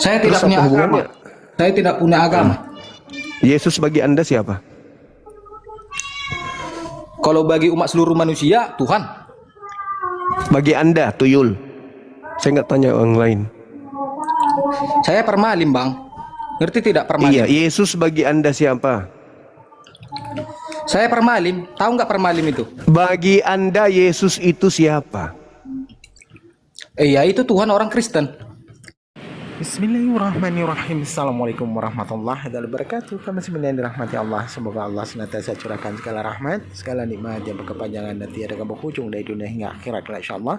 Saya Terus tidak punya apa agama. hubungannya? Saya tidak punya agama. Yesus bagi Anda siapa? Kalau bagi umat seluruh manusia, Tuhan. Bagi Anda, tuyul. Saya nggak tanya orang lain. Saya permalim, Bang. Ngerti tidak Iya, permalim? Yesus bagi Anda siapa? Saya permalim. Tahu nggak permalim itu? Bagi Anda Yesus itu siapa? Iya, itu Tuhan orang Kristen. Bismillahirrahmanirrahim. Assalamualaikum warahmatullahi wabarakatuh. Kami semua yang dirahmati Allah. Semoga Allah senantiasa curahkan segala rahmat, segala nikmat yang berkepanjangan dan tiada berhujung dari dunia hingga akhirat insyaallah.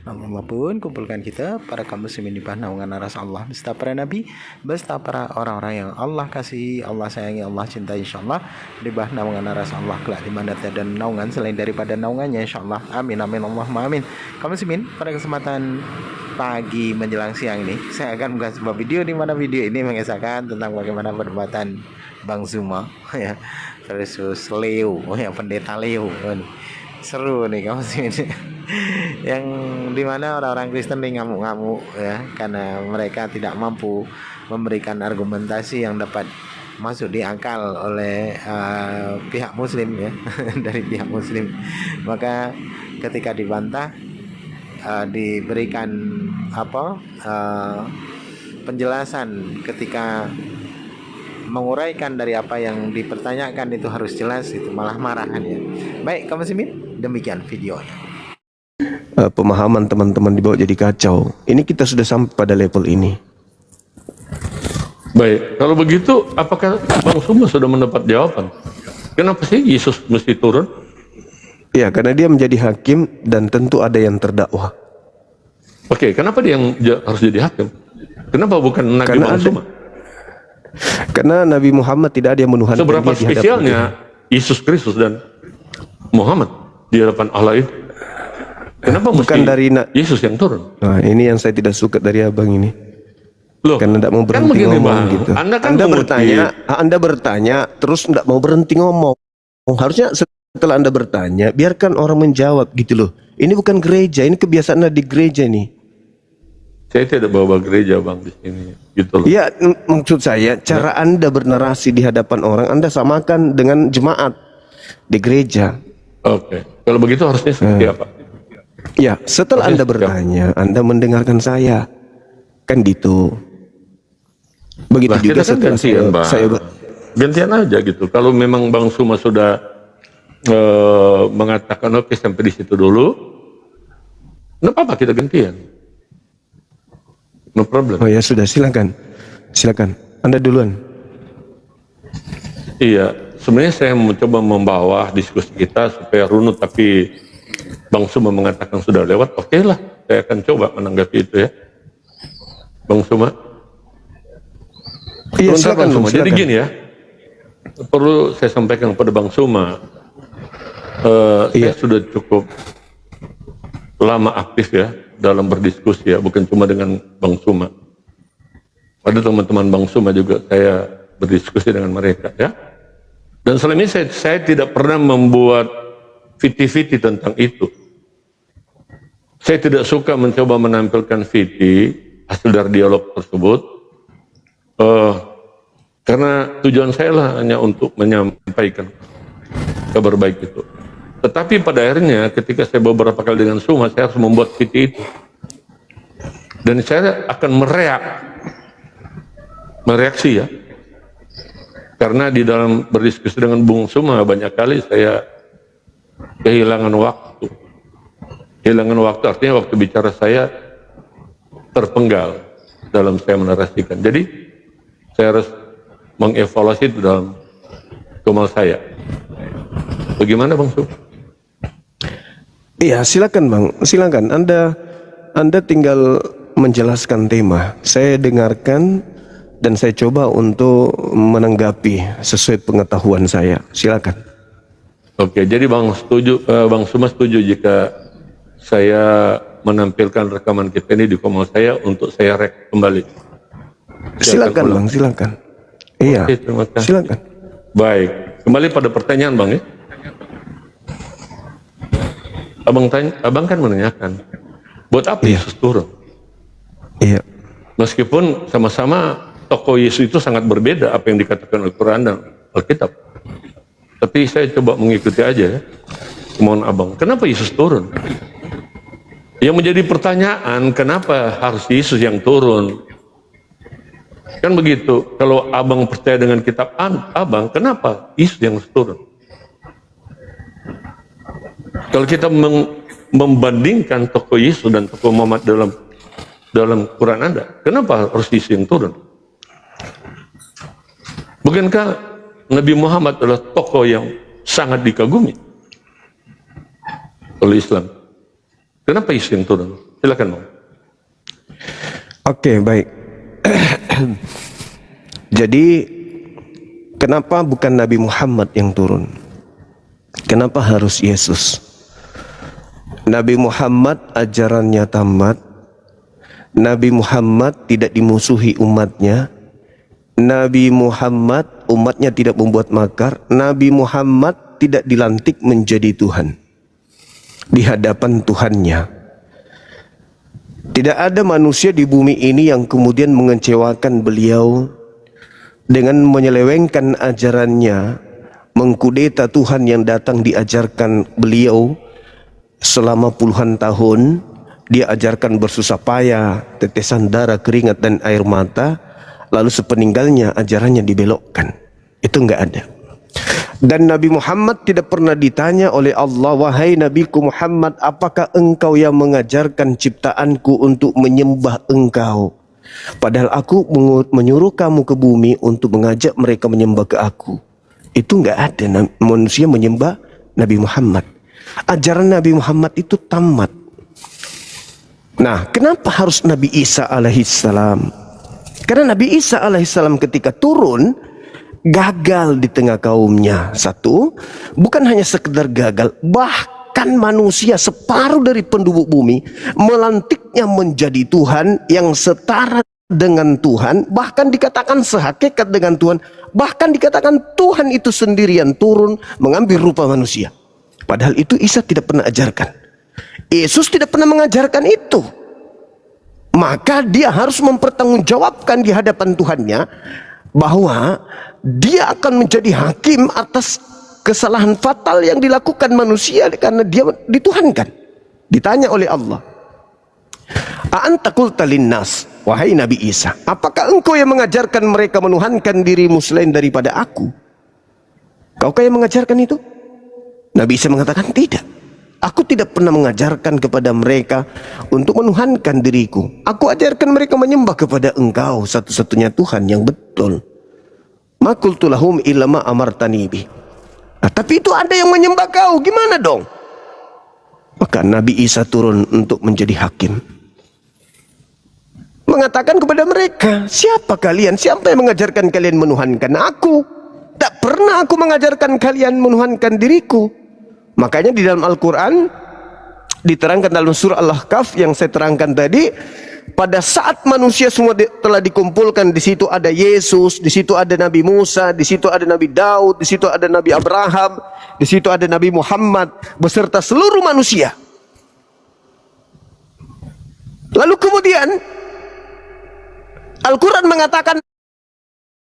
Namun pun kumpulkan kita para kaum muslimin di bawah naungan aras Allah beserta para nabi, beserta para orang-orang yang Allah kasihi, Allah sayangi, Allah cintai insyaallah, di bawah naungan aras Allah kelak di mana tiada naungan selain daripada naungannya insyaallah. Amin amin Allahumma amin. Kaum muslimin, pada kesempatan pagi menjelang siang ini saya akan membuat sebuah video di mana video ini mengisahkan tentang bagaimana perdebatan Bang Zuma ya versus Leo pendeta Leo. Seru nih kamu sih yang dimana orang-orang Kristen nih ngamuk-ngamuk ya karena mereka tidak mampu memberikan argumentasi yang dapat masuk di akal oleh pihak Muslim ya dari pihak Muslim. Maka ketika dibantah diberikan penjelasan ketika menguraikan dari apa yang dipertanyakan itu harus jelas, itu malah marahan ya. Baik kaum muslimin, demikian videonya. Pemahaman teman-teman dibawa jadi kacau. Ini kita sudah sampai pada level ini. Baik, kalau begitu apakah Bang Suma sudah mendapat jawaban? Kenapa sih Yesus mesti turun? Ya, karena dia menjadi hakim dan tentu ada yang terdakwa. Oke, kenapa dia yang harus jadi hakim? Kenapa bukan Nabi Karena Bang Suma? Karena Nabi Muhammad tidak ada yang menuhankan Seberapa dia di hadapan spesialnya Tuhan. Yesus Kristus dan Muhammad di hadapan Allah itu? Kenapa Bukan mesti dari Yesus yang turun? Nah, ini yang saya tidak suka dari abang ini. Loh, Karena tidak mau kan berhenti begini ngomong Bang, gitu. Anda kan Anda bertanya, terus tidak mau berhenti ngomong. Harusnya setelah Anda bertanya, biarkan orang menjawab gitu loh. Ini bukan gereja, ini kebiasaan Anda di gereja nih. Saya tidak bawa gereja Bang di sini, gitu loh. Iya, maksud saya cara Anda bernarasi di hadapan orang, Anda samakan dengan jemaat di gereja. Oke, kalau begitu harusnya seperti apa? Ya, setelah Anda Siap. bertanya, Anda mendengarkan saya, kan gitu. Begitu Nah, juga kita kan setelah gantian, Bang. Gantian aja gitu. Kalau memang Bang Suma sudah mengatakan oke sampai di situ dulu, nggak apa-apa kita gantian. No problem. Oh ya sudah, silakan, silakan. Anda duluan. Iya, sebenarnya saya mencoba membawa diskusi kita supaya runut, tapi Bang Suma mengatakan sudah lewat. Oke lah, saya akan coba menanggapi itu ya, Bang Suma. Iya, Sebentar, silakan, Bang Suma. Jadi silakan. gini ya, perlu saya sampaikan kepada Bang Suma. Saya sudah cukup lama aktif ya dalam berdiskusi ya, bukan cuma dengan Bang Suma. Ada teman-teman Bang Suma juga saya berdiskusi dengan mereka ya. Dan selama ini saya tidak pernah membuat fiti-fiti tentang itu. Saya tidak suka mencoba menampilkan fiti hasil dari dialog tersebut, karena tujuan saya lah hanya untuk menyampaikan kabar baik itu. Tetapi pada akhirnya ketika saya beberapa kali dengan Suma, saya harus membuat fiti itu. Dan saya akan mereaksi ya. Karena di dalam berdiskusi dengan Bung Suma banyak kali saya kehilangan waktu. Kehilangan waktu artinya waktu bicara saya terpenggal dalam saya menarasikan. Jadi saya harus mengevaluasi itu dalam kemal saya. Bagaimana Bang Suma? Iya, silakan Bang, silakan. Anda tinggal menjelaskan tema. Saya dengarkan dan saya coba untuk menanggapi sesuai pengetahuan saya. Silakan. Oke, jadi Bang Suma setuju jika saya menampilkan rekaman kita ini di komal saya untuk saya rek kembali. Silakan Bang, silakan. Iya, Oke, terima kasih. silakan. Baik, kembali pada pertanyaan Bang ya. Abang kan menanyakan, buat apa Iya. Yesus turun? Iya. Meskipun sama-sama tokoh Yesus itu sangat berbeda apa yang dikatakan Al-Quran dan Alkitab. Tapi saya coba mengikuti aja ya. Mohon abang, kenapa Yesus turun? Yang menjadi pertanyaan, kenapa harus Yesus yang turun? Kan begitu, kalau abang percaya dengan kitab abang, kenapa Yesus yang harus turun? Kalau kita membandingkan tokoh Yesus dan tokoh Muhammad dalam Quran Anda, kenapa harus Yesus yang turun? Bukankah Nabi Muhammad adalah tokoh yang sangat dikagumi oleh Islam? Kenapa Yesus yang turun? Silakan, Bang. Oke, baik. Jadi kenapa bukan Nabi Muhammad yang turun? Kenapa harus Yesus? Nabi Muhammad ajarannya tamat. Nabi Muhammad tidak dimusuhi umatnya. Nabi Muhammad umatnya tidak membuat makar. Nabi Muhammad tidak dilantik menjadi Tuhan di hadapan Tuhannya. Tidak ada manusia di bumi ini yang kemudian mengecewakan beliau dengan menyelewengkan ajarannya, mengkudeta Tuhan yang datang diajarkan beliau selama puluhan tahun. Dia ajarkan bersusah payah, tetesan darah, keringat dan air mata, lalu sepeninggalnya ajarannya dibelokkan. Itu enggak ada. Dan Nabi Muhammad tidak pernah ditanya oleh Allah, wahai Nabiku Muhammad, apakah engkau yang mengajarkan ciptaanku untuk menyembah engkau? Padahal aku menyuruh kamu ke bumi untuk mengajak mereka menyembah ke aku. Itu enggak ada manusia menyembah Nabi Muhammad. Ajaran Nabi Muhammad itu tamat. Nah, kenapa harus Nabi Isa alaihissalam? Karena Nabi Isa alaihissalam ketika turun gagal di tengah kaumnya. Satu, bukan hanya sekedar gagal, bahkan manusia separuh dari penduduk bumi melantiknya menjadi Tuhan yang setara dengan Tuhan, bahkan dikatakan sehakikat dengan Tuhan, bahkan dikatakan Tuhan itu sendirian turun mengambil rupa manusia. Padahal itu Isa tidak pernah ajarkan. Yesus tidak pernah mengajarkan itu. Maka dia harus mempertanggungjawabkan di hadapan Tuhannya bahwa dia akan menjadi hakim atas kesalahan fatal yang dilakukan manusia karena dia dituhankan. Ditanya oleh Allah, "A'anta qulta linnas," wahai Nabi Isa, apakah engkau yang mengajarkan mereka menuhankan dirimu selain daripada aku? Kaukah yang mengajarkan itu? Nabi Isa mengatakan, tidak. Aku tidak pernah mengajarkan kepada mereka untuk menuhankan diriku. Aku ajarkan mereka menyembah kepada engkau, satu-satunya Tuhan yang betul. Ma qultu lahum illa ma amartani bi. Nah, tapi itu ada yang menyembah kau, gimana dong? Maka Nabi Isa turun untuk menjadi hakim. Mengatakan kepada mereka, siapa kalian? Siapa yang mengajarkan kalian menuhankan aku? Tak pernah aku mengajarkan kalian menuhankan diriku. Makanya di dalam Al-Quran diterangkan dalam surah Al-Ahqaf yang saya terangkan tadi, pada saat manusia semua telah dikumpulkan, di situ ada Yesus, di situ ada Nabi Musa, di situ ada Nabi Daud, di situ ada Nabi Abraham, di situ ada Nabi Muhammad beserta seluruh manusia. Lalu kemudian Al-Quran mengatakan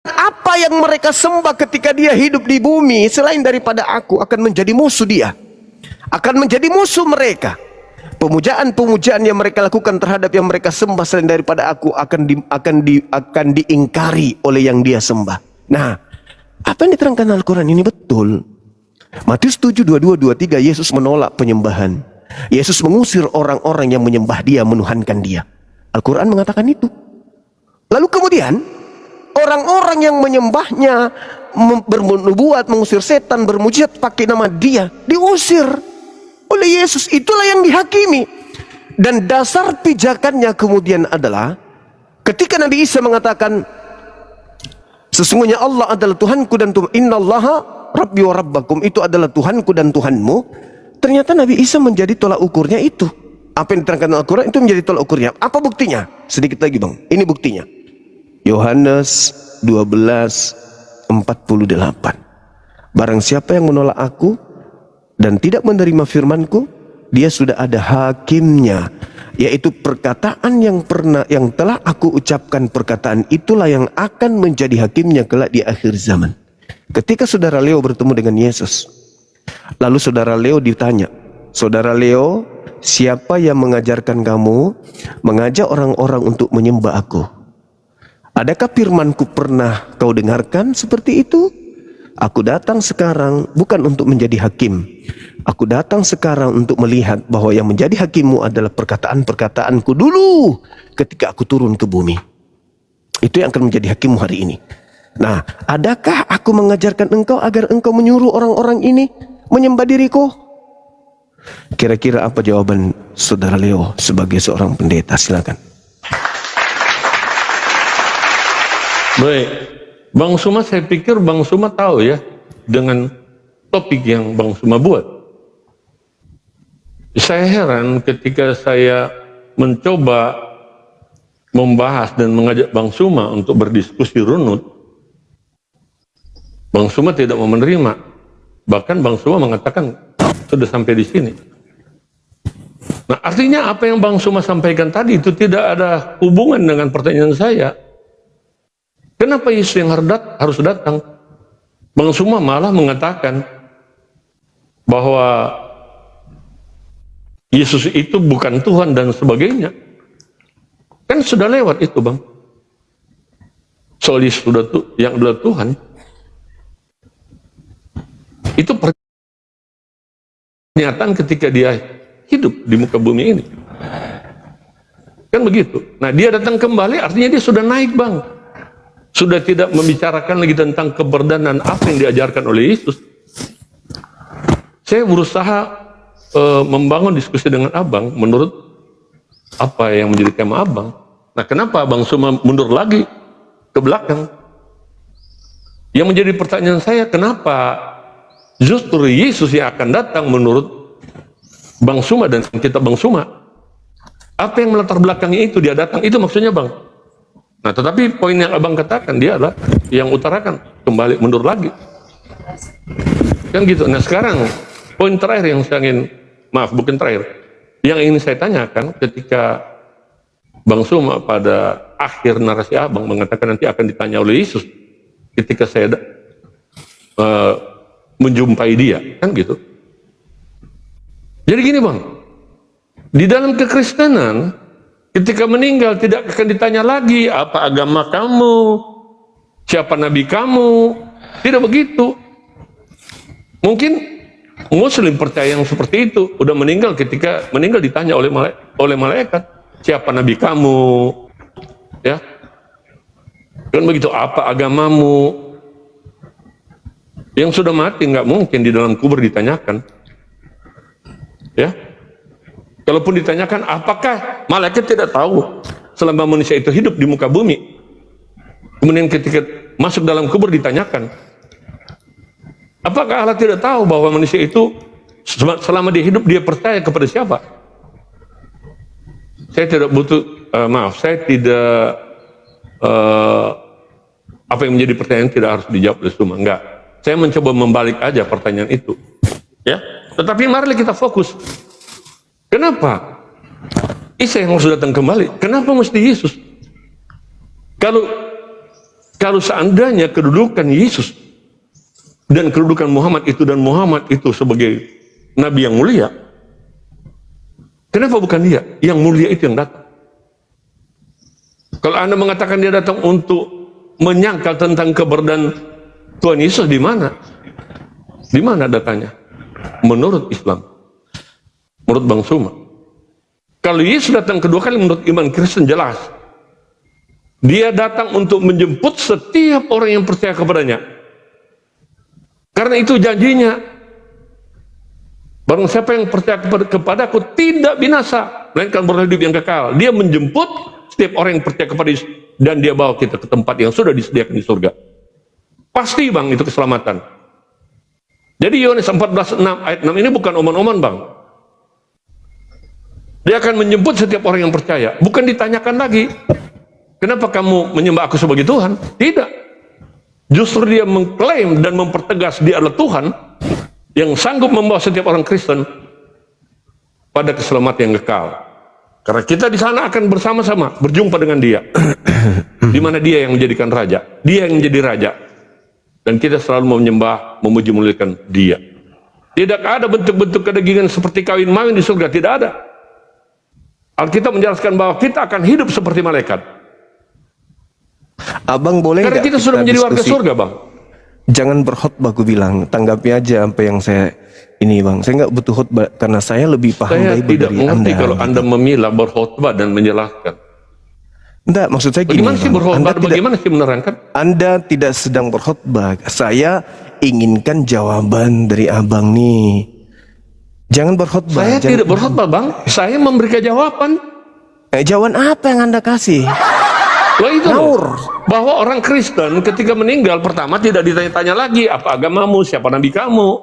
apa yang mereka sembah ketika dia hidup di bumi selain daripada aku akan menjadi musuh dia, akan menjadi musuh mereka. Pemujaan-pemujaan yang mereka lakukan terhadap yang mereka sembah selain daripada aku akan diingkari oleh yang dia sembah. Nah, apa yang diterangkan Al-Quran ini betul. Matius 7:22-23, Yesus menolak penyembahan. Yesus mengusir orang-orang yang menyembah dia, menuhankan dia. Al-Quran mengatakan itu. Lalu kemudian orang-orang yang menyembahnya, bernubuat, mengusir setan, bermujizat pakai nama dia, diusir oleh Yesus. Itulah yang dihakimi. Dan dasar pijakannya kemudian adalah ketika Nabi Isa mengatakan sesungguhnya Allah adalah Tuhanku dan Tuhan, innallaha rabbi wa rabbakum, itu adalah Tuhanku dan Tuhanmu. Ternyata Nabi Isa menjadi tolak ukurnya itu. Apa yang diterangkan Al-Quran itu menjadi tolak ukurnya. Apa buktinya? Sedikit lagi bang, ini buktinya. Yohanes 12:48. Barang siapa yang menolak aku dan tidak menerima firmanku, dia sudah ada hakimnya, yaitu perkataan yang telah aku ucapkan, perkataan itulah yang akan menjadi hakimnya kelak di akhir zaman. Ketika saudara Leo bertemu dengan Yesus, lalu saudara Leo ditanya, saudara Leo, siapa yang mengajarkan kamu mengajak orang-orang untuk menyembah aku? Adakah firmanku pernah kau dengarkan seperti itu? Aku datang sekarang bukan untuk menjadi hakim. Aku datang sekarang untuk melihat bahwa yang menjadi hakimmu adalah perkataan-perkataanku dulu ketika aku turun ke bumi. Itu yang akan menjadi hakimmu hari ini. Nah, adakah aku mengajarkan engkau agar engkau menyuruh orang-orang ini menyembah diriku? Kira-kira apa jawaban saudara Leo sebagai seorang pendeta? Silakan. Baik. Bang Suma, saya pikir Bang Suma tahu ya dengan topik yang Bang Suma buat. Saya heran ketika saya mencoba membahas dan mengajak Bang Suma untuk berdiskusi runut, Bang Suma tidak mau menerima. Bahkan Bang Suma mengatakan sudah sampai di sini. Nah, artinya apa yang Bang Suma sampaikan tadi itu tidak ada hubungan dengan pertanyaan saya. Kenapa Yesus yang harus datang? Bang Suma malah mengatakan bahwa Yesus itu bukan Tuhan dan sebagainya. Kan sudah lewat itu, Bang. Soal Yesus yang adalah Tuhan. Itu pernyataan ketika dia hidup di muka bumi ini. Kan begitu. Nah, dia datang kembali artinya dia sudah naik, Bang. Sudah tidak membicarakan lagi tentang keberdanan apa yang diajarkan oleh Yesus. Saya berusaha membangun diskusi dengan Abang menurut apa yang menjadi tema Abang. Nah, kenapa Abang Suma mundur lagi ke belakang? Yang menjadi pertanyaan saya, kenapa justru Yesus yang akan datang menurut Bang Suma dan kitab Bang Suma? Apa yang melatar belakangnya itu dia datang? Itu maksudnya, Bang. Nah, tetapi poin yang Abang katakan dia adalah yang utarakan kembali mundur lagi. Kan gitu. Nah, sekarang poin terakhir yang saya ingin, bukan terakhir, yang ingin saya tanyakan ketika Bang Suma pada akhir narasi Abang mengatakan nanti akan ditanya oleh Yesus ketika saya menjumpai dia, kan gitu. Jadi gini, Bang, di dalam kekristenan ketika meninggal tidak akan ditanya lagi apa agama kamu, siapa nabi kamu. Tidak begitu. Mungkin Muslim percaya yang seperti itu. Udah meninggal, ketika meninggal ditanya oleh malaikat, siapa nabi kamu, ya kan begitu, apa agamamu. Yang sudah mati nggak mungkin di dalam kubur ditanyakan, ya. Kalaupun ditanyakan, apakah malaikat tidak tahu selama manusia itu hidup di muka bumi? Kemudian ketika masuk dalam kubur ditanyakan, apakah Allah tidak tahu bahwa manusia itu selama dia hidup dia percaya kepada siapa? Saya tidak butuh, saya tidak, apa yang menjadi pertanyaan tidak harus dijawab oleh semua, enggak. Saya mencoba membalik aja pertanyaan itu, ya. Tetapi mari kita fokus. Kenapa Isa yang harus datang kembali? Kenapa mesti Yesus? Kalau seandainya kedudukan Yesus dan kedudukan Muhammad itu, dan Muhammad itu sebagai nabi yang mulia, kenapa bukan dia? Yang mulia itu yang datang. Kalau Anda mengatakan dia datang untuk menyangkal tentang keberadaan Tuhan Yesus, di mana? Di mana datanya? Menurut Islam. Menurut Bang Suma, kalau Yesus datang kedua kali menurut iman Kristen jelas, dia datang untuk menjemput setiap orang yang percaya kepadanya. Karena itu janjinya, barang siapa yang percaya kepadaku tidak binasa, melainkan berhidup yang kekal. Dia menjemput setiap orang yang percaya kepada Yesus dan dia bawa kita ke tempat yang sudah disediakan di surga. Pasti, Bang, itu keselamatan. Jadi Yohanes 14:6 ayat 6 ini bukan omongan-omongan, Bang. Dia akan menjemput setiap orang yang percaya. Bukan ditanyakan lagi, kenapa kamu menyembah aku sebagai Tuhan? Tidak. Justru dia mengklaim dan mempertegas dia adalah Tuhan yang sanggup membawa setiap orang Kristen pada keselamatan yang kekal. Karena kita di sana akan bersama-sama berjumpa dengan Dia. Di mana Dia yang menjadikan raja, Dia yang menjadi raja. Dan kita selalu menyembah, memuji, memuliakan Dia. Tidak ada bentuk-bentuk kedagingan seperti kawin mawin di surga, tidak ada. Alkitab menjelaskan bahwa kita akan hidup seperti malaikat. Abang boleh Karena nggak kita sudah menjadi warga diskusi? surga, Bang. Jangan berkhotbah, aku bilang. Tanggapi aja apa yang saya ini, Bang. Saya nggak butuh khotbah karena saya lebih paham Saya Bible tidak dari mengerti Anda. kalau Anda memilah berkhotbah dan menjelaskan. Enggak, maksud saya gini, Bagaimana sih Bang. berkhotbah? Bagaimana sih menerangkan? Anda tidak sedang berkhotbah. Saya inginkan jawaban dari Abang nih. Jangan berkhotbah. Saya tidak berkhotbah, Bang. Saya memberikan jawaban. Jawaban apa yang Anda kasih? Loh itu Ngawur. loh. Bahwa orang Kristen ketika meninggal pertama tidak ditanya-tanya lagi apa agamamu, siapa nabi kamu.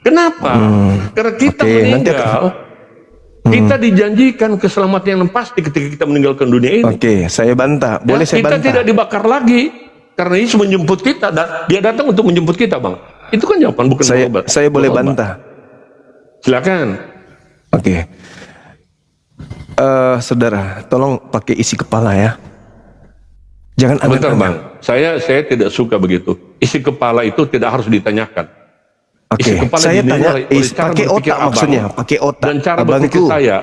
Kenapa? Karena kita Oke, nanti meninggal, kita dijanjikan keselamatan yang pasti ketika kita meninggalkan dunia ini. Oke, saya bantah. Boleh Ya, saya kita bantah? tidak dibakar lagi karena Yesus menjemput kita dan Dia datang untuk menjemput kita, Bang. Itu kan jawaban, bukan jawaban. Saya boleh bantah. Silakan. Oke. Saudara, tolong pakai isi kepala ya. Jangan Bentar, angan-angan. Bang. Saya tidak suka begitu. Isi kepala itu tidak harus ditanyakan. Oke, Isi kepala saya dinilai tanya oleh cara pakai berpikir otak abang. maksudnya, pakai otak. Dan cara Abangku, berpikir saya.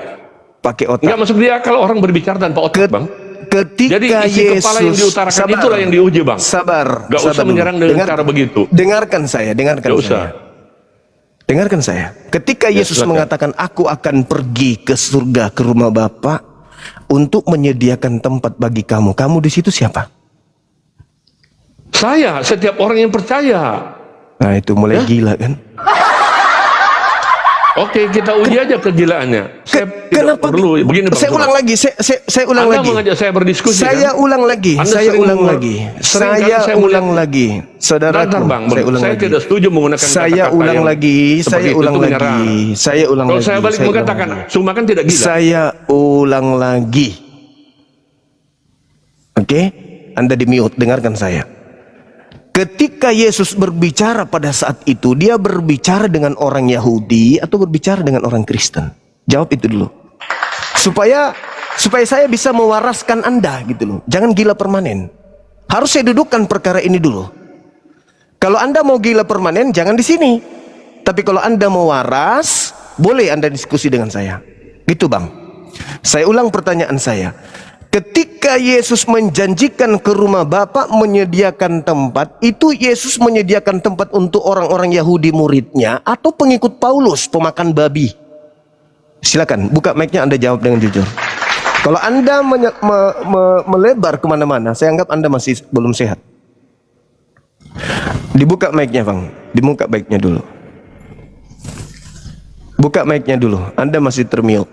pakai otak. Enggak masuk dia kalau orang berbicara tanpa otak, Bang. Ketika Jadi isi Yesus, kepala yang diutarakan sabar, itulah yang diuji, Bang. Sabar. Gak usah sabar menyerang dulu. dengan cara begitu. Dengarkan saya, dengarkan Gak saya. usah. Dengarkan saya. Ketika Ya, Yesus silakan. mengatakan, aku akan pergi ke surga, ke rumah Bapa untuk menyediakan tempat bagi kamu. Kamu di situ siapa? Saya, setiap orang yang percaya. Nah itu mulai gila kan? Oke, kita uji aja kegilaannya. Saya tidak Kenapa? perlu. Begini, Bang. Saya ulang lagi. Saya ulang Anda lagi. mengajak saya berdiskusi, Saya kan? ulang lagi. Anda Saya sering ulang meng- lagi. sering kan Saya saya ulang melihat- lagi. Saudaraku, Bentar, Bang. saya ulang Saya lagi. tidak setuju menggunakan Saya kata-kata ulang yang lagi. seperti Saya itu, ulang itu lagi. menyerang. Saya ulang Kalau lagi. saya balik ulang mengatakan, lagi. Suma kan tidak gila. Saya ulang lagi. Oke? Anda di mute, dengarkan saya. Ketika Yesus berbicara pada saat itu, dia berbicara dengan orang Yahudi atau berbicara dengan orang Kristen? Jawab itu dulu. Supaya saya bisa mewaraskan Anda gitu loh. Jangan gila permanen. Harus saya dudukkan perkara ini dulu. Kalau Anda mau gila permanen, jangan di sini. Tapi kalau Anda mau waras, boleh Anda diskusi dengan saya. Gitu, Bang. Saya ulang pertanyaan saya. Ketika Yesus menjanjikan ke rumah Bapa menyediakan tempat, itu Yesus menyediakan tempat untuk orang-orang Yahudi muridnya atau pengikut Paulus, pemakan babi? Silakan, buka mic-nya, Anda jawab dengan jujur. Kalau Anda melebar kemana-mana, saya anggap Anda masih belum sehat. Dibuka mic-nya, Bang. Dibuka mic-nya dulu. Buka mic-nya dulu, Anda masih termute.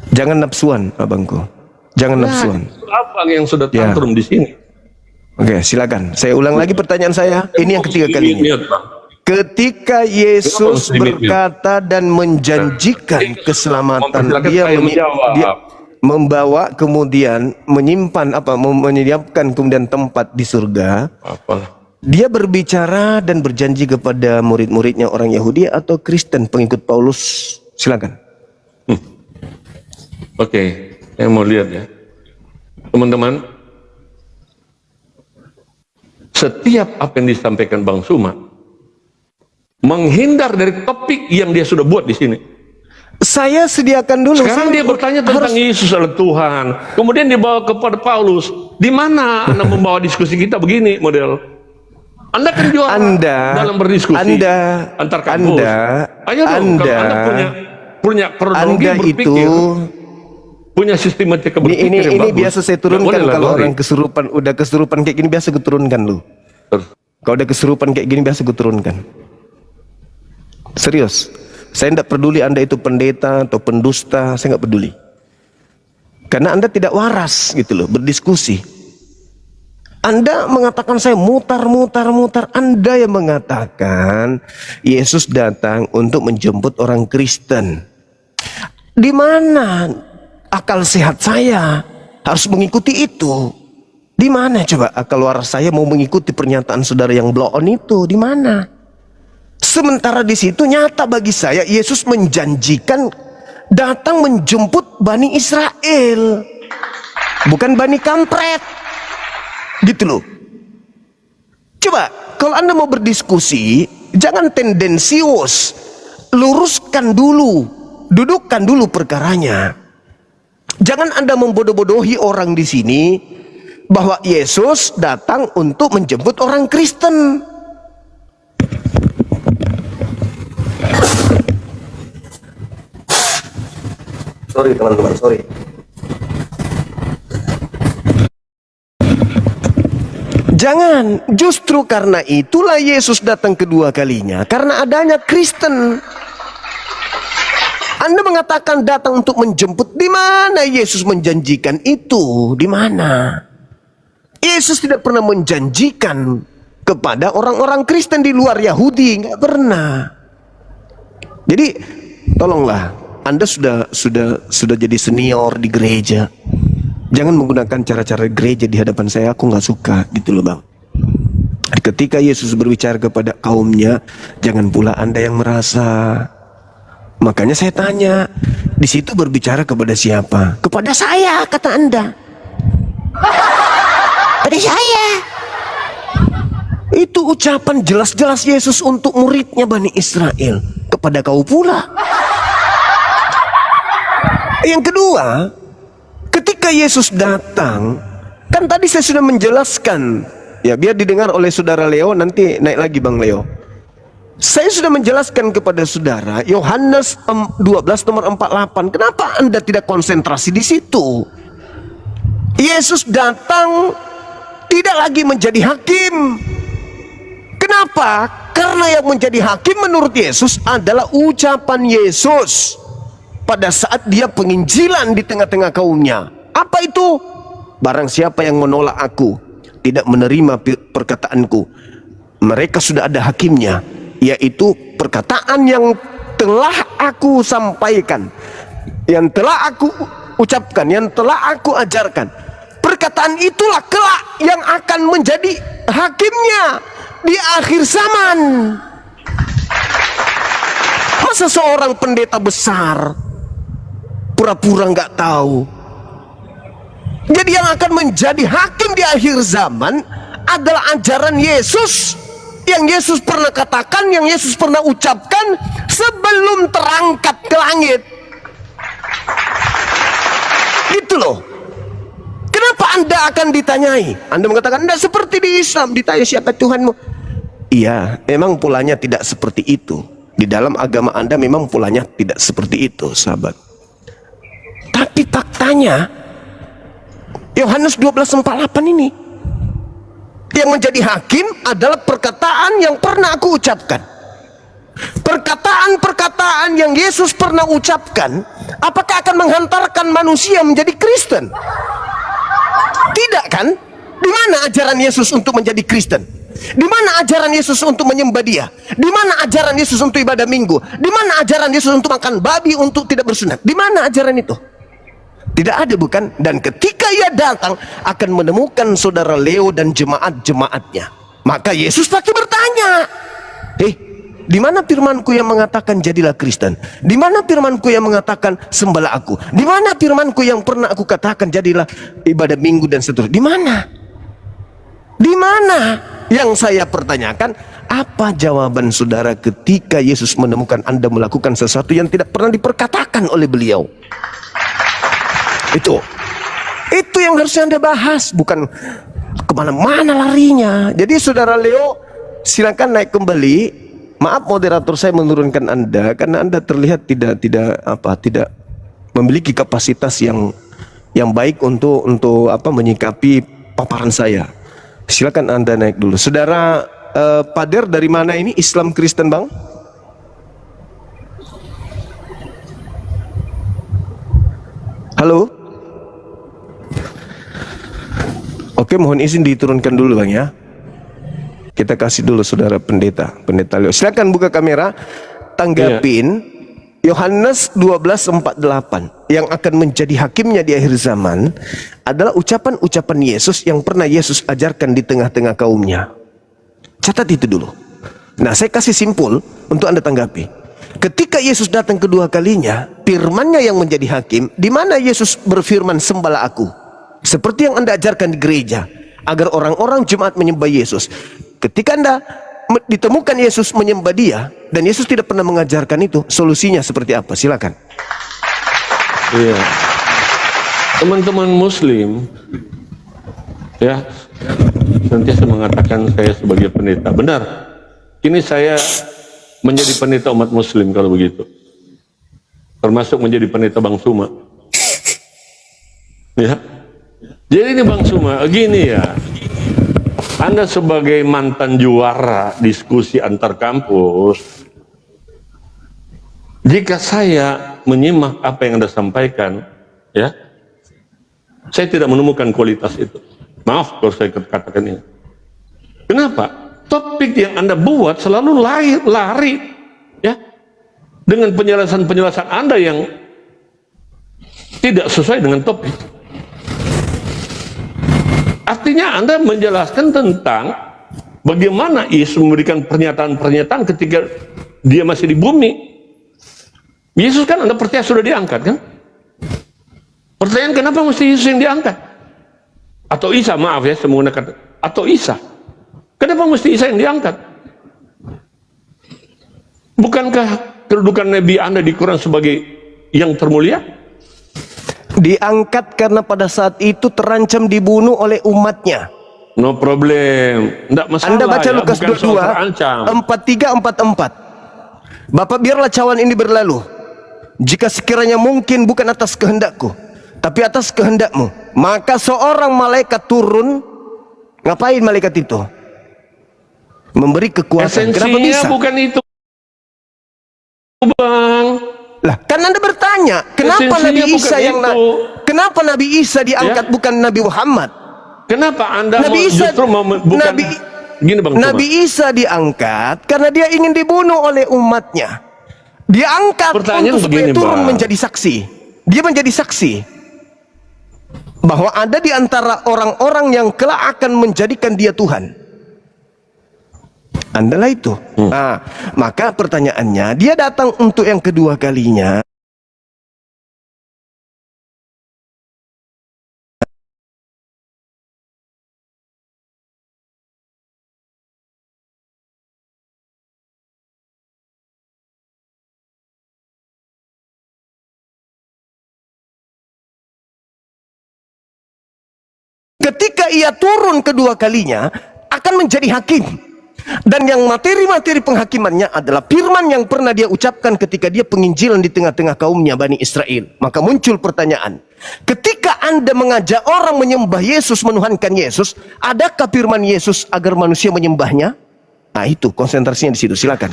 Jangan nafsuan, abangku. Jangan nafsuan. Apa yang sudah Ya. tantrum di sini? Oke, silakan. Saya ulang lagi pertanyaan saya. Ini yang ketiga kalinya. Mute, Bang. Ketika Yesus Kenapa harus di-mute? berkata dan menjanjikan keselamatan, Mempersilahkan dia, saya menjawab. dia membawa kemudian menyimpan menyediakan kemudian tempat di surga. Apalah. Dia berbicara dan berjanji kepada murid-muridnya orang Yahudi atau Kristen pengikut Paulus. Silakan. Oke, saya mau lihat ya. Teman-teman, setiap apa yang disampaikan Bang Suma menghindar dari topik yang dia sudah buat di sini. Saya sediakan dulu. Sekarang dia bertanya tentang Yesus adalah Tuhan. Kemudian dibawa kepada Paulus. Di mana Anda membawa diskusi kita begini model? Anda kan juara dalam berdiskusi antar kampus. Ayo dong, kalau Anda punya kronologi Anda berpikir, punya sistematika berpikir ini yang bagus. biasa saya turunkan kalau orang kesurupan, udah kesurupan kayak gini biasa gue turunkan lu. Kalau udah kesurupan kayak gini biasa gue turunkan. Serius. Saya tidak peduli Anda itu pendeta atau pendusta, saya nggak peduli. Karena Anda tidak waras gitu loh, berdiskusi. Anda mengatakan saya mutar. Anda yang mengatakan Yesus datang untuk menjemput orang Kristen. Di mana akal sehat saya harus mengikuti itu? Di mana coba akal waras saya mau mengikuti pernyataan saudara yang blow on itu? Di mana? Sementara di situ nyata bagi saya Yesus menjanjikan datang menjemput Bani Israel, bukan Bani Kampret. Gitu loh. Coba kalau Anda mau berdiskusi, jangan tendensius. Luruskan dulu, dudukkan dulu perkaranya. Jangan Anda membodoh-bodohi orang di sini bahwa Yesus datang untuk menjemput orang Kristen. Sorry teman-teman, sorry. Jangan, justru karena itulah Yesus datang kedua kalinya, karena adanya Kristen. Anda mengatakan datang untuk menjemput, di mana Yesus menjanjikan itu? Di mana? Yesus tidak pernah menjanjikan kepada orang-orang Kristen di luar Yahudi, nggak pernah. Jadi tolonglah, Anda sudah jadi senior di gereja. Jangan menggunakan cara-cara gereja di hadapan saya, aku nggak suka gitu loh bang. Ketika Yesus berbicara kepada kaumnya, jangan pula Anda yang merasa. Makanya saya tanya, di situ berbicara kepada siapa? Kepada saya, kata Anda. Pada saya. Itu ucapan jelas-jelas Yesus untuk muridnya Bani Israel. Kepada kau pula. Yang kedua, ketika Yesus datang, kan tadi saya sudah menjelaskan, ya biar didengar oleh saudara Leo, nanti naik lagi Bang Leo. Saya sudah menjelaskan kepada saudara Yohanes 12 nomor 48. Kenapa Anda tidak konsentrasi di situ? Yesus datang tidak lagi menjadi hakim. Kenapa? Karena yang menjadi hakim menurut Yesus adalah ucapan Yesus pada saat dia penginjilan di tengah-tengah kaumnya. Apa itu? Barang siapa yang menolak aku, tidak menerima perkataanku, mereka sudah ada hakimnya, yaitu perkataan yang telah aku sampaikan, yang telah aku ucapkan, yang telah aku ajarkan. Perkataan itulah kelak yang akan menjadi hakimnya di akhir zaman. Masa seorang pendeta besar pura-pura nggak tahu? Jadi yang akan menjadi hakim di akhir zaman adalah ajaran Yesus, yang Yesus pernah katakan, yang Yesus pernah ucapkan sebelum terangkat ke langit. Gitu loh. Kenapa Anda akan ditanyai? Anda mengatakan Anda seperti di Islam, ditanya siapa Tuhanmu. Iya, memang polanya tidak seperti itu. Di dalam agama Anda memang polanya tidak seperti itu, sahabat. Tapi faktanya Yohanes 12:48 ini, yang menjadi hakim adalah perkataan yang pernah aku ucapkan. Perkataan-perkataan yang Yesus pernah ucapkan, apakah akan menghantarkan manusia menjadi Kristen? Tidak kan? Di mana ajaran Yesus untuk menjadi Kristen? Di mana ajaran Yesus untuk menyembah Dia? Di mana ajaran Yesus untuk ibadah minggu? Di mana ajaran Yesus untuk makan babi, untuk tidak bersunat? Di mana ajaran itu? Tidak ada, bukan? Dan ketika ia datang akan menemukan saudara Leo dan jemaat-jemaatnya, maka Yesus pasti bertanya, di mana firmanku yang mengatakan jadilah Kristen? Di mana firmanku yang mengatakan sembahlah aku? Di mana firmanku yang pernah aku katakan jadilah ibadah minggu dan seterusnya? Di mana? Di mana? Yang saya pertanyakan, apa jawaban saudara ketika Yesus menemukan Anda melakukan sesuatu yang tidak pernah diperkatakan oleh beliau? Itu yang harusnya Anda bahas, bukan kemana-mana larinya. Jadi saudara Leo, silakan naik kembali. Maaf moderator, saya menurunkan Anda karena Anda terlihat tidak memiliki kapasitas yang baik untuk menyikapi paparan saya. Silakan Anda naik dulu. Saudara Pader dari mana ini? Islam Kristen Bang? Halo? Oke, mohon izin diturunkan dulu Bang ya. Kita kasih dulu saudara pendeta Leo. Silakan buka kamera, tanggapin Yohanes 12:48. Yang akan menjadi hakimnya di akhir zaman adalah ucapan-ucapan Yesus yang pernah Yesus ajarkan di tengah-tengah kaumnya. Catat itu dulu. Nah, saya kasih simpul untuk Anda tanggapi. Ketika Yesus datang kedua kalinya, firman-Nya yang menjadi hakim, di mana Yesus berfirman, sembahlah aku. Seperti yang Anda ajarkan di gereja, agar orang-orang jemaat menyembah Yesus. Ketika Anda ditemukan Yesus menyembah Dia, dan Yesus tidak pernah mengajarkan itu, solusinya seperti apa? Silakan. Iya. Teman-teman Muslim, ya, senantiasa mengatakan saya sebagai pendeta. Benar. Kini saya menjadi pendeta umat Muslim kalau begitu. Termasuk menjadi pendeta Bang Suma. Ya. Jadi ini Bang Suma, gini ya. Anda sebagai mantan juara diskusi antar kampus, jika saya menyimak apa yang Anda sampaikan, ya, saya tidak menemukan kualitas itu. Maaf kalau saya katakan ini. Kenapa? Topik yang Anda buat selalu lari, ya, dengan penjelasan-penjelasan Anda yang tidak sesuai dengan topik. Artinya Anda menjelaskan tentang bagaimana Yesus memberikan pernyataan-pernyataan ketika Dia masih di bumi. Yesus kan Anda percaya sudah diangkat kan? Pertanyaan, kenapa mesti Yesus yang diangkat? Atau Isa, maaf ya, saya menggunakan atau Isa. Kenapa mesti Isa yang diangkat? Bukankah kedudukan Nabi Anda di Quran sebagai yang termulia? Diangkat karena pada saat itu terancam dibunuh oleh umatnya. No problem. Tidak masalah. Anda baca ya, Lukas bukan soal 22, terancam. 43, 44. Bapak, biarlah cawan ini berlalu. Jika sekiranya mungkin bukan atas kehendakku, tapi atas kehendakmu, maka seorang malaikat turun. Ngapain malaikat itu? Memberi kekuasaan. Kenapa Esensinya bisa? bukan itu, Bang. Lah, kan Anda bertanya, kenapa Esensinya Nabi bukan Isa itu. kenapa Nabi Isa diangkat Ya? bukan Nabi Muhammad? Kenapa Anda Nabi mau Isa, justru bukan gini Bang? Nabi Isa diangkat karena dia ingin dibunuh oleh umatnya. Diangkat Pertanyaan untuk supaya begini, turun Bang. menjadi saksi. Dia menjadi saksi bahwa ada di antara orang-orang yang kelak akan menjadikan dia Tuhan. Andalah itu. Nah, maka pertanyaannya, dia datang untuk yang kedua kalinya. Ketika ia turun kedua kalinya, akan menjadi hakim. Dan yang materi-materi penghakimannya adalah firman yang pernah dia ucapkan ketika dia penginjilan di tengah-tengah kaumnya Bani Israel. Maka muncul pertanyaan, ketika Anda mengajak orang menyembah Yesus, menuhankan Yesus, adakah firman Yesus agar manusia menyembahnya? Nah, itu konsentrasinya di situ. Silakan.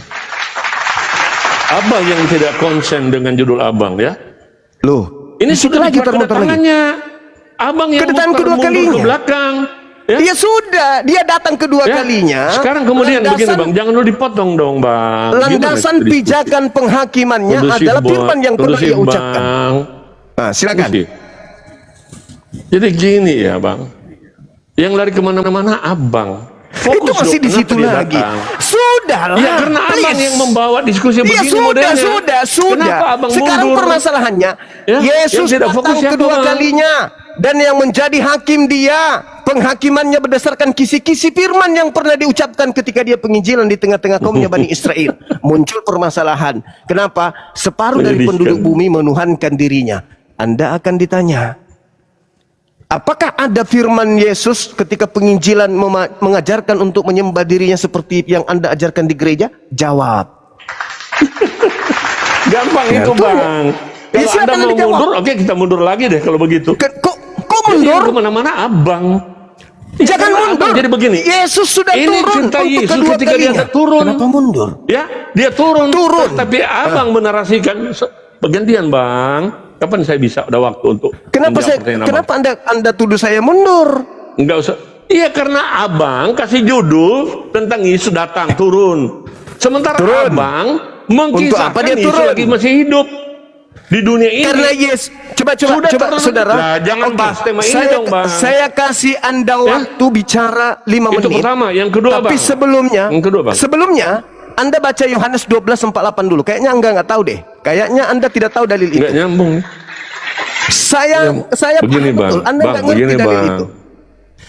Abang yang tidak konsen dengan judul Abang, ya. Loh, Ini di situ sudah lagi termuter lagi. tangannya. Abang yang Kedatangan muter kedua mundur kalinya. ke belakang. Ya? Ya sudah, dia datang kedua Ya. kalinya. Sekarang kemudian begini Bang, jangan dulu dipotong dong Bang. Landasan Gimana diskusi? pijakan penghakimannya Kondusif, adalah Bang. firman yang pernah Kondusif, dia ucapkan. Bang. Nah, silakan. Kondusif. Jadi gini ya Bang, yang lari kemana-mana Abang. Fokus Itu masih dong, di situ kenapa dia lagi. datang? Sudahlah. Ya karena Abang please. yang membawa diskusi Ya begini sudah, modelnya. sudah. Kenapa Abang Sekarang mundur? permasalahannya, Ya, Yesus yang tidak datang fokus siapa, kedua Bang? kalinya. Dan yang menjadi hakim dia, penghakimannya berdasarkan kisi-kisi firman yang pernah diucapkan ketika dia penginjilan di tengah-tengah kaumnya Bani Israel. Muncul permasalahan. Kenapa? Separuh dari Menyedihkan. penduduk bumi menuhankan dirinya. Anda akan ditanya, apakah ada firman Yesus ketika penginjilan mengajarkan untuk menyembah dirinya seperti yang Anda ajarkan di gereja? Jawab. Gampang Ya, itu betul. Bang. Ya, Kalau silakan Anda mau dijawab. mundur, oke kita mundur lagi deh kalau begitu. Kok Jadi mundur? kemana-mana Abang. Ya, Jangan karena mundur. Abang jadi begini. Yesus sudah Ini turun cerita untuk Yesus kedua ketika dia kalinya. turun. Kenapa mundur? Ya, dia turun. Turun. Tapi Abang menarasikan bergantian Bang. Kapan saya bisa ada waktu untuk Kenapa menjawab pertanyaan Abang? kenapa Anda tuduh saya mundur? Enggak usah. Iya karena Abang kasih judul tentang Yesus datang turun. Sementara Turun. Abang Untuk apa mengkisahkan dia Yesus turun? lagi masih hidup di dunia ini. Karena Yesus, coba Sudah saudara. Nah, jangan Oke, bahas tema ini saya, dong, Bang. Saya kasih Anda waktu bicara 5 menit. Itu pertama, yang kedua Tapi Bang. sebelumnya, Yang kedua, Bang. sebelumnya Anda baca Yohanes 12:48 dulu. Kayaknya nggak tahu deh. Kayaknya Anda tidak tahu dalil itu. Nggak nyambung. Saya Begini, paham betul. Bang. Anda nggak ngerti Begini, dalil Bang. itu.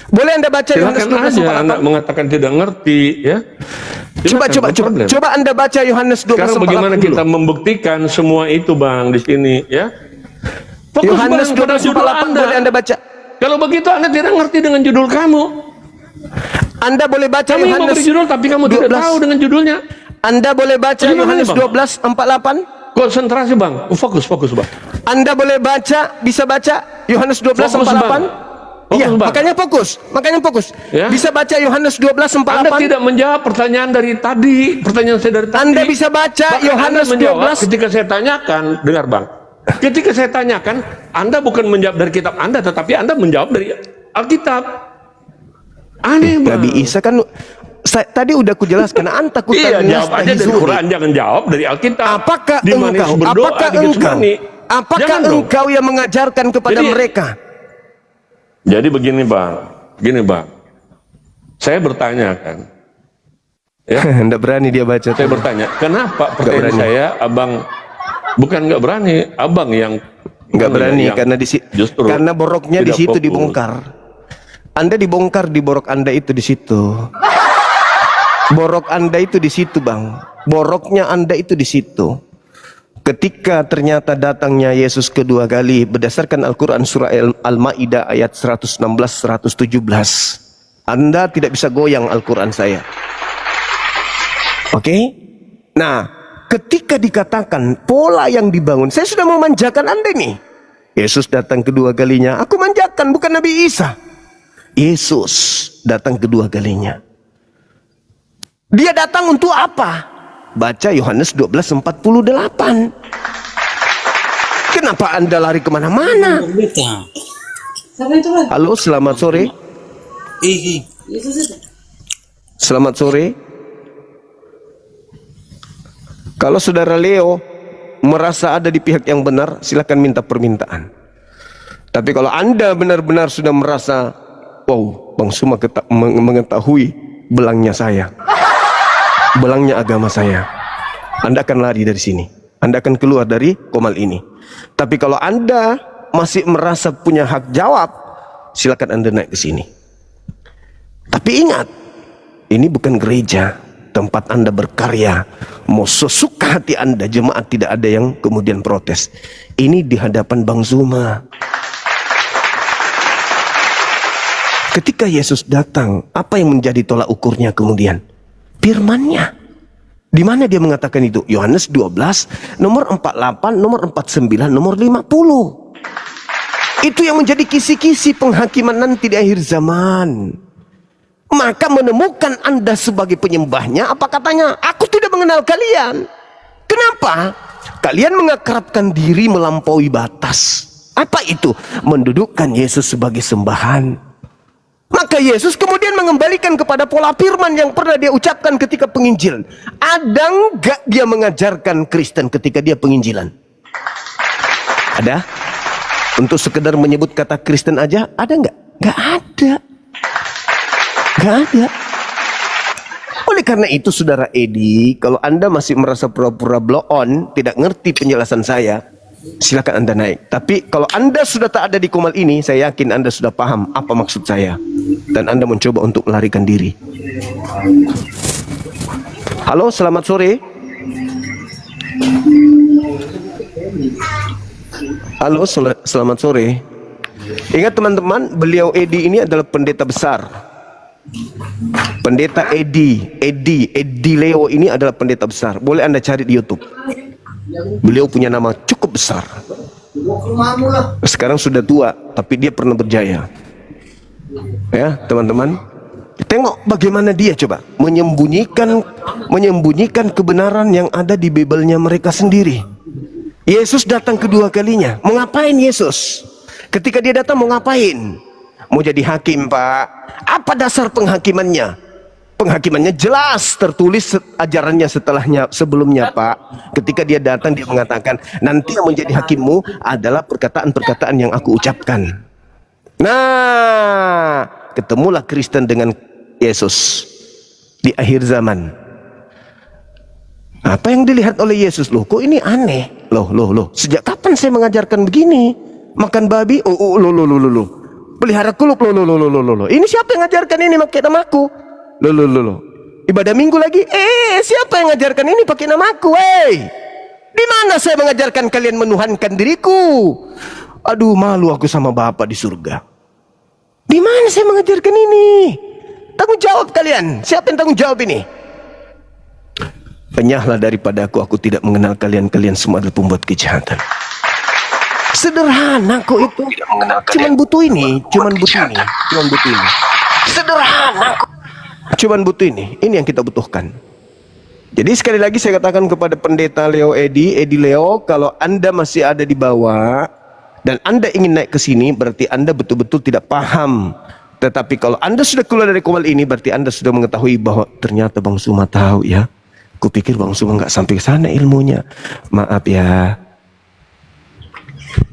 Boleh Anda baca Yohanes Silakan aja 12:48? Anda mengatakan tidak ngerti, ya. Coba Anda baca Yohanes 12:48 Sekarang bagaimana dulu. kita membuktikan semua itu, Bang, di sini, ya? Fokus, Yohanes Bang, pada judul 12:48 Anda. boleh Anda baca. Kalau begitu Anda tidak ngerti dengan judul kamu. Anda boleh baca Kami Yohanes memberi judul, tapi kamu tidak 12. tahu dengan judulnya. Anda boleh baca Bagaimana, Yohanes Bang? 12:48. Konsentrasi, Bang. Fokus, Bang. Anda boleh baca, bisa baca Yohanes Fokus, 12:48. Bang. Iya, Fokus, Bang. makanya fokus. Ya. Bisa baca Yohanes Anda 12:48. tidak menjawab pertanyaan dari tadi, pertanyaan saya dari tadi. Anda bisa baca Bahkan Yohanes Anda menjawab 12. ketika saya tanyakan, dengar, Bang. Ketika saya tanyakan, Anda bukan menjawab dari kitab Anda, tetapi Anda menjawab dari Alkitab. Aneh, Bang. Nabi Isa kan tadi udah kujelaskan anta Iya, jawab aja dari Quran, jangan jawab dari Alkitab. Apakah Di mana engkau? Yesus berdoa Apakah di engkau? Getsemani. Apakah Jangan dong. engkau yang mengajarkan kepada Jadi- mereka? Jadi begini, Bang. Saya bertanya kan. Ya, Nggak berani dia baca. saya bertanya, kenapa pertanyaan berani. saya, Abang bukan nggak berani, Abang yang Nggak berani yang karena justru karena boroknya di tidak situ fokus. dibongkar. Anda dibongkar di borok Anda itu di situ. Borok Anda itu di situ, Bang. Boroknya Anda itu di situ. Ketika ternyata datangnya Yesus kedua kali berdasarkan Al-Quran surah Al-Ma'idah ayat 116-117. Anda tidak bisa goyang Al-Quran saya. Oke? Nah, ketika dikatakan pola yang dibangun, saya sudah memanjakan Anda nih. Yesus datang kedua kalinya, aku manjakan, bukan Nabi Isa. Yesus datang kedua kalinya. Dia datang untuk apa? Baca Yohanes 12:48. Kenapa Anda lari kemana-mana? Halo, selamat sore. Selamat sore. Kalau saudara Leo merasa ada di pihak yang benar, silakan minta permintaan. Tapi kalau Anda benar-benar sudah merasa, wow, Bang Suma mengetahui belangnya saya, belangnya agama saya, Anda akan lari dari sini. Anda akan keluar dari komal ini. Tapi kalau Anda masih merasa punya hak jawab, silakan Anda naik ke sini. Tapi ingat, ini bukan gereja, tempat Anda berkarya. Mau sesuka hati Anda, jemaat tidak ada yang kemudian protes. Ini di hadapan Bang Zuma. Ketika Yesus datang, apa yang menjadi tolak ukurnya kemudian? Firman-Nya. Di mana dia mengatakan itu? Yohanes 12, nomor 48, nomor 49, nomor 50. Itu yang menjadi kisi-kisi penghakiman nanti di akhir zaman. Maka menemukan Anda sebagai penyembahnya, apa katanya? Aku tidak mengenal kalian. Kenapa? Kalian mengakrabkan diri melampaui batas. Apa itu? Mendudukkan Yesus sebagai sembahan. Maka Yesus kemudian mengembalikan kepada pola firman yang pernah dia ucapkan ketika penginjilan. Ada enggak dia mengajarkan Kristen ketika dia penginjilan? Ada? Untuk sekedar menyebut kata Kristen aja, ada enggak? Enggak ada. Enggak ada. Oleh karena itu saudara Edi, kalau Anda masih merasa pura-pura blow on, tidak ngerti penjelasan saya, silakan Anda naik. Tapi kalau Anda sudah tak ada di komal ini, saya yakin Anda sudah paham apa maksud saya. Dan Anda mencoba untuk melarikan diri. Halo, selamat sore. Halo, selamat sore. Ingat teman-teman, beliau Edi ini adalah pendeta besar. Pendeta Edi Leo ini adalah pendeta besar. Boleh Anda cari di YouTube. Beliau punya nama cukup besar. Sekarang sudah tua, tapi dia pernah berjaya. Ya, teman-teman. Tengok bagaimana dia coba menyembunyikan kebenaran yang ada di Bible-nya mereka sendiri. Yesus datang kedua kalinya. Mau ngapain Yesus? Ketika dia datang mau ngapain? Mau jadi hakim, Pak. Apa dasar penghakimannya? Penghakimannya jelas tertulis ajarannya sebelumnya, Pak. Ketika dia datang dia mengatakan, nanti yang menjadi hakimmu adalah perkataan-perkataan yang aku ucapkan. Nah, ketemulah Kristen dengan Yesus di akhir zaman. Apa yang dilihat oleh Yesus? Loh, kok ini aneh? Loh. Sejak kapan saya mengajarkan begini? Makan babi? Loh. Pelihara kuluk? Loh. Ini siapa yang ngajarkan ini pakai namaku? Loh. Ibadah minggu lagi? Siapa yang ngajarkan ini pakai namaku? Di mana saya mengajarkan kalian menuhankan diriku? Aduh, malu aku sama Bapak di surga. Di mana saya mengajarkan ini? Tanggung jawab kalian. Siapa yang tanggung jawab ini? Penyahlah daripada aku tidak mengenal kalian semua adalah pembuat kejahatan. Sederhana kok itu. Cuman butuh ini. Sederhana kok. Cuman butuh ini. Ini yang kita butuhkan. Jadi sekali lagi saya katakan kepada pendeta Leo Edi Leo, kalau Anda masih ada di bawah dan Anda ingin naik ke sini, berarti Anda betul-betul tidak paham. Tetapi kalau Anda sudah keluar dari kowal ini, berarti Anda sudah mengetahui bahwa ternyata Bang Suma tahu ya. Kupikir Bang Suma nggak sampai ke sana ilmunya. Maaf ya.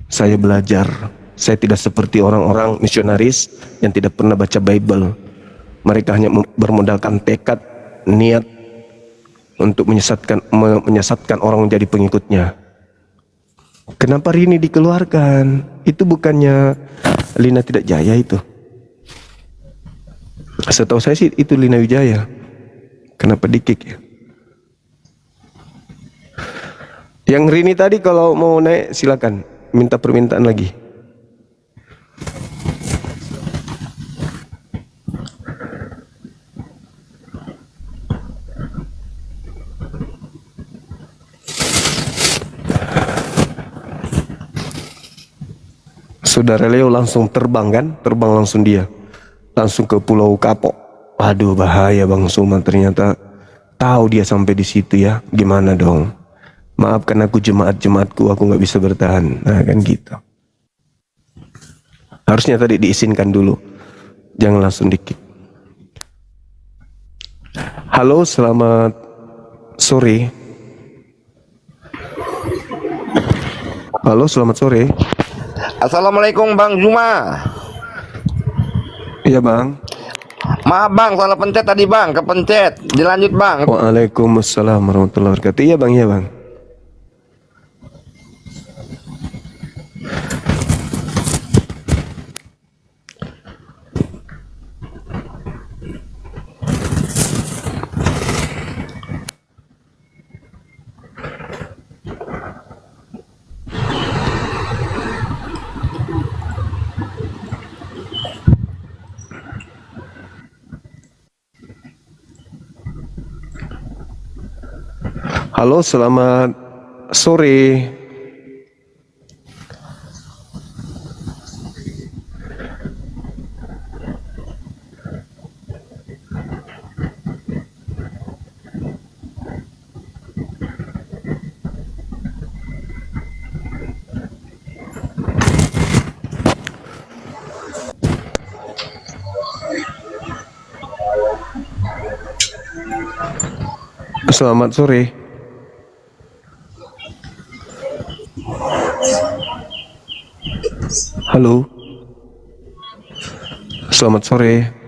Saya belajar. Saya tidak seperti orang-orang misionaris yang tidak pernah baca Bible. Mereka hanya bermodalkan tekad, niat untuk menyesatkan orang menjadi pengikutnya. Kenapa Rini dikeluarkan? Itu bukannya Lina Tidak Jaya itu. Setahu saya sih itu Lina Wijaya. Kenapa di-kick ya? Yang Rini tadi kalau mau naik silakan, minta permintaan lagi. Saudara Leo langsung terbang kan? Terbang langsung dia. Langsung ke Pulau Kapok. Aduh, bahaya Bang Suma, ternyata tahu dia sampai di situ ya. Gimana dong? Maafkan aku jemaatku, aku nggak bisa bertahan. Nah kan gitu. Harusnya tadi diizinkan dulu. Jangan langsung di-kick. Halo, selamat sore. Halo, selamat sore. Assalamualaikum Bang Zuma. Iya Bang. Maaf Bang, salah pencet tadi Bang, kepencet. Dilanjut Bang. Waalaikumsalam warahmatullahi wabarakatuh. Iya Bang, iya Bang. Halo, selamat sore. Selamat sore. Halo. Selamat sore.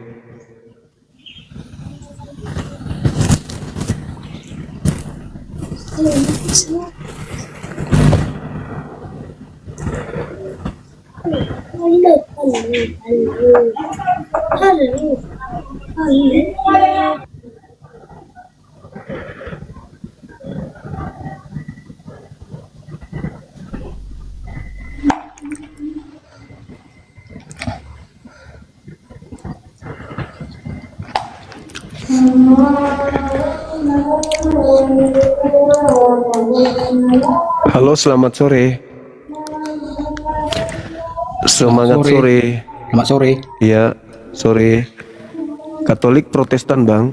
Halo, selamat sore. Semangat sore. Selamat sore. Iya, sore. Katolik Protestan, Bang.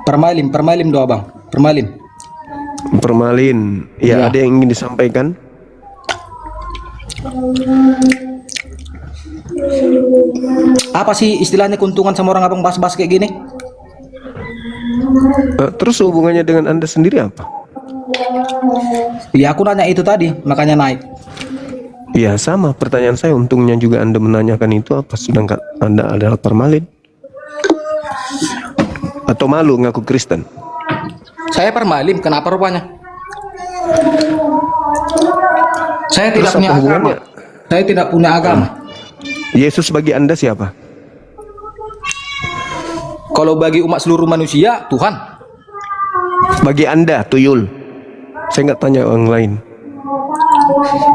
Permalim doa Bang. Permalin. Ya, ada yang ingin disampaikan? Apa sih istilahnya keuntungan sama orang abang bahas-bahas kayak gini? Terus hubungannya dengan Anda sendiri apa? Ya aku nanya itu tadi, makanya naik. Ya sama, pertanyaan saya, untungnya juga Anda menanyakan itu apa, sedangkan Anda adalah permalin? Atau malu ngaku Kristen? Saya permalim, kenapa rupanya? Saya tidak Terus punya apa agama. hubungannya? Saya tidak punya agama. Yesus bagi Anda siapa? Kalau bagi umat seluruh manusia, Tuhan. Bagi Anda, tuyul. Saya nggak tanya orang lain.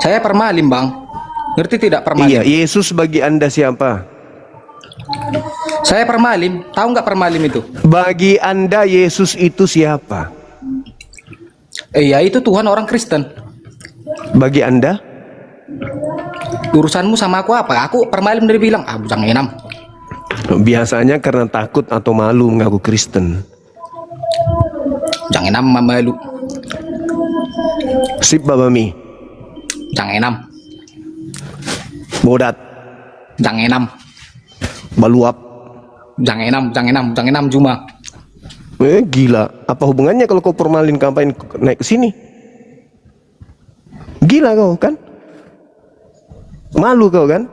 Saya permalim, Bang. Ngerti tidak permalim? Iya, Yesus bagi Anda siapa? Saya permalim. Tahu nggak permalim itu? Bagi Anda Yesus itu siapa? Ya itu Tuhan orang Kristen. Bagi Anda? Urusanmu sama aku apa? Aku permalim dari bilang, bujang enam. Biasanya karena takut atau malu mengaku Kristen. Jangan enam malu. Sip babami. Jangan enam. Bodat. Jangan enam. Baluap. Jangan enam cuma. Gila. Apa hubungannya kalau kau permalin kampain naik ke sini? Gila kau kan? Malu kau kan?